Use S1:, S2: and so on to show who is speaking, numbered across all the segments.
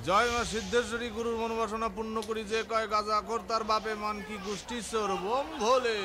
S1: জয় মা সিদ্ধেশ্বরী গুরুর মনোবাসনা পূর্ণ করি যে কয় গাজা কর তার বাপে মান কি গোষ্ঠী চোর বোম ভোলে।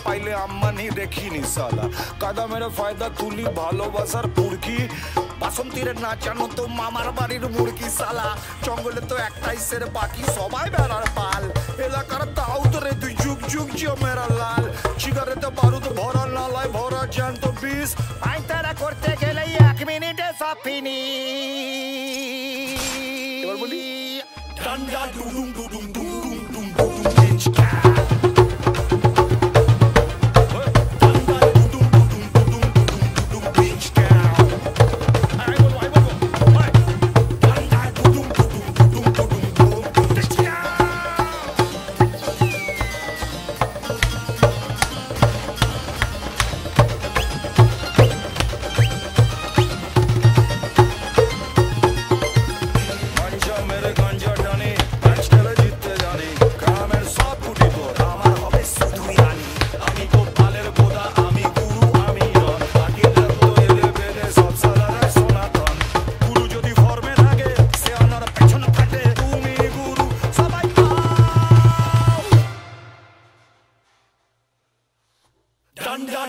S2: পাইলে আম্মানি দেখিনি সালা কাদা মেরে ফায়দা তুলি ভালোবাসার পুরকি বাসন্তীর না জানো তো মামার বাড়ির মুরগি সালা জঙ্গলে তো একটাই সের বাকি সবাই বেড়ার পাল এলাকার তাও তো রে তুই যুগ যুগ জিও মেরা লাল সিগারেতে বারুদ ভরা নালায় ভরা জ্যান্ত বিষ আইতারা করতে গেলে 1 মিনিটে সব ফিনি এবার বলি ডান্ডা Duduma Duduma Duduma Duduma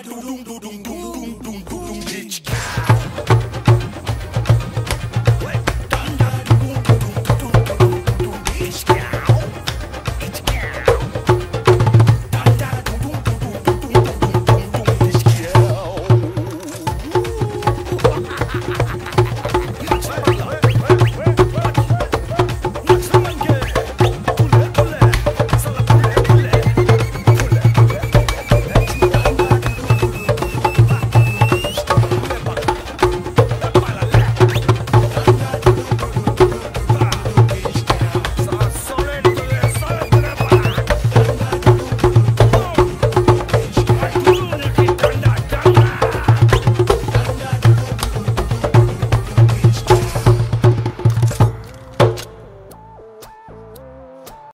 S2: Dum dum dum dum dum dum.